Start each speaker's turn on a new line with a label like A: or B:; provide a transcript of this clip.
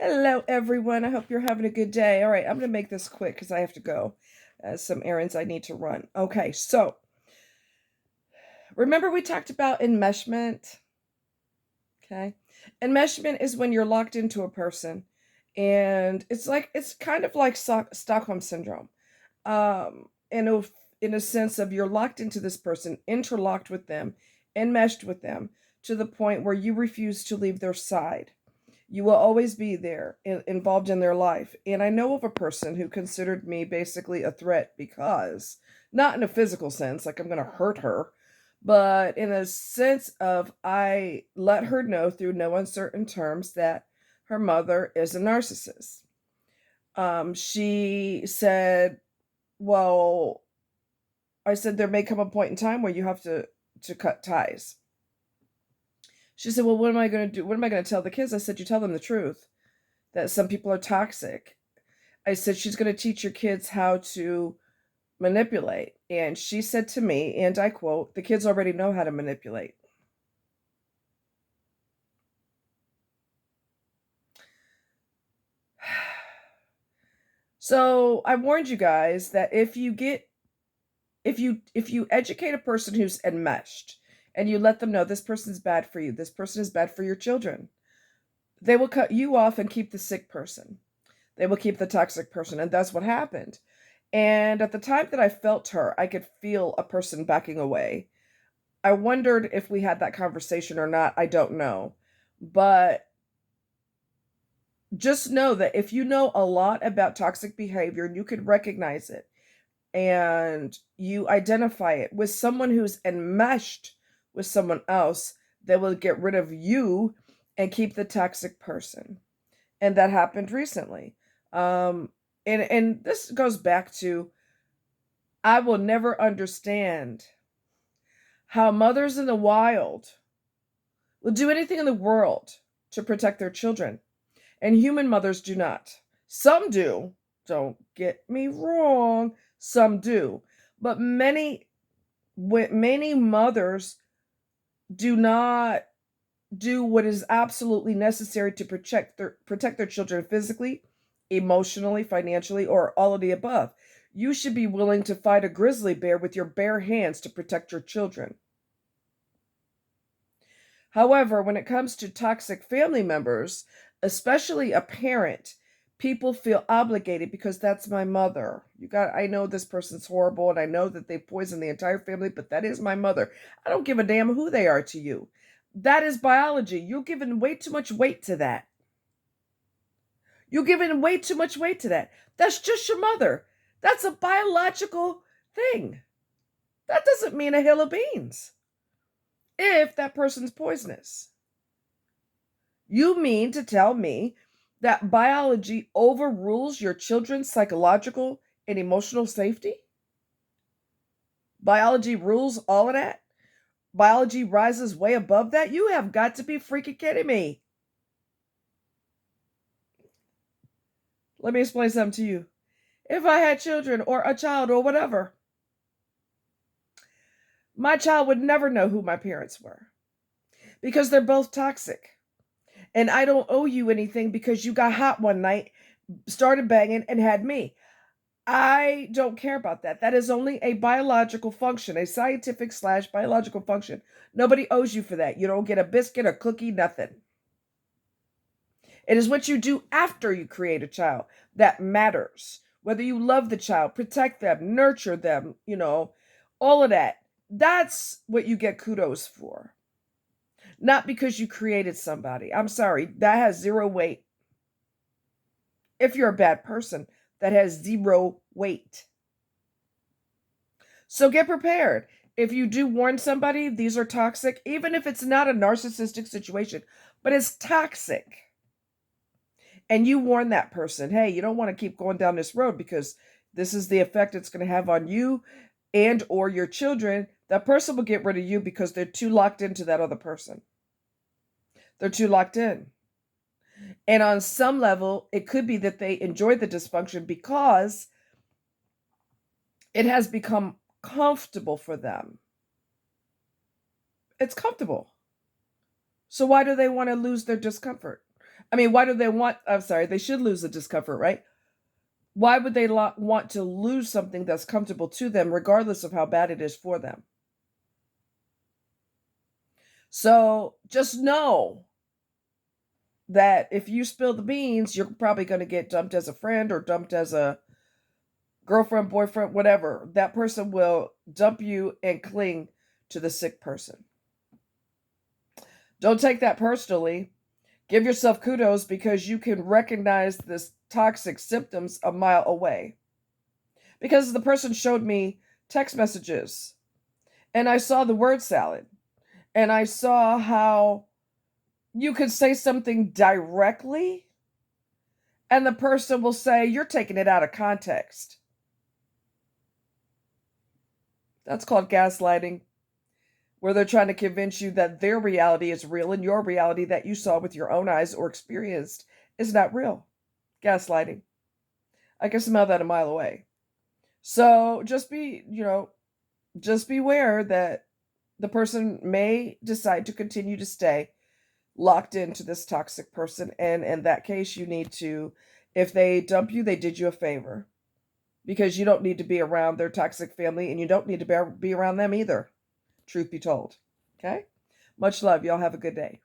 A: Hello, everyone. I hope you're having a good day. All right, I'm going to make this quick because I have to go. Some errands I need to run. Okay, so remember we talked about enmeshment? Okay. Enmeshment is when you're locked into a person, and it's kind of like Stockholm syndrome. In a sense of you're locked into this person, interlocked with them, enmeshed with them to the point where you refuse to leave their side. You will always be there involved in their life. And I know of a person who considered me basically a threat because, not in a physical sense, like I'm going to hurt her, but in a sense of I let her know through no uncertain terms that her mother is a narcissist. She said, well, I said, there may come a point in time where you have to cut ties. She said, well, what am I going to do? What am I going to tell the kids? I said, you tell them the truth that some people are toxic. I said, she's going to teach your kids how to manipulate. And she said to me, and I quote, the kids already know how to manipulate. So I warned you guys that if you educate a person who's enmeshed and you let them know this person's bad for you, this person is bad for your children, they will cut you off and keep the sick person. They will keep the toxic person. And that's what happened. And at the time that I felt her, I could feel a person backing away. I wondered if we had that conversation or not. I don't know. But just know that if you know a lot about toxic behavior and you can recognize it and you identify it with someone who's enmeshed with someone else, they will get rid of you and keep the toxic person. And that happened recently. And this goes back to I will never understand how mothers in the wild will do anything in the world to protect their children, and human mothers do not. Some do, don't get me wrong, some do, but many mothers do not do what is absolutely necessary to protect their children physically, emotionally, financially, or all of the above. You should be willing to fight a grizzly bear with your bare hands to protect your children. However, when it comes to toxic family members, especially a parent, people feel obligated because that's my mother. I know this person's horrible and I know that they poisoned the entire family, but that is my mother. I don't give a damn who they are to you. That is biology. You're giving way too much weight to that. You're giving way too much weight to that. That's just your mother. That's a biological thing. That doesn't mean a hill of beans if that person's poisonous. You mean to tell me that biology overrules your children's psychological and emotional safety? Biology rules all of that? Biology rises way above that? You have got to be freaking kidding me. Let me explain something to you. If I had children or a child or whatever, my child would never know who my parents were because they're both toxic. And I don't owe you anything because you got hot one night, started banging, and had me. I don't care about that. That is only a biological function, a scientific / biological function. Nobody owes you for that. You don't get a biscuit, a cookie, nothing. It is what you do after you create a child that matters. Whether you love the child, protect them, nurture them, all of that. That's what you get kudos for. Not because you created somebody. I'm sorry, that has zero weight. If you're a bad person, that has zero weight. So get prepared. If you do warn somebody these are toxic, even if it's not a narcissistic situation, but it's toxic, and you warn that person, hey, you don't want to keep going down this road because this is the effect it's going to have on you and or your children, that person will get rid of you because they're too locked into that other person. They're too locked in. And on some level, it could be that they enjoy the dysfunction because it has become comfortable for them. It's comfortable. So why do they want to lose their discomfort? I mean, why do they want, I'm sorry, they should lose the discomfort, right? Why would they want to lose something that's comfortable to them, regardless of how bad it is for them? So just know that if you spill the beans, you're probably going to get dumped as a friend or dumped as a girlfriend, boyfriend, whatever. That person will dump you and cling to the sick person. Don't take that personally. Give yourself kudos because you can recognize this toxic symptoms a mile away. Because the person showed me text messages and I saw the word salad and I saw how you could say something directly and the person will say, you're taking it out of context. That's called gaslighting, where they're trying to convince you that their reality is real and your reality that you saw with your own eyes or experienced is not real. Gaslighting. I can smell that a mile away. So just just beware that the person may decide to continue to stay locked into this toxic person. And in that case, you need to, if they dump you, they did you a favor because you don't need to be around their toxic family and you don't need to be around them either. Truth be told. Okay? Much love. Y'all have a good day.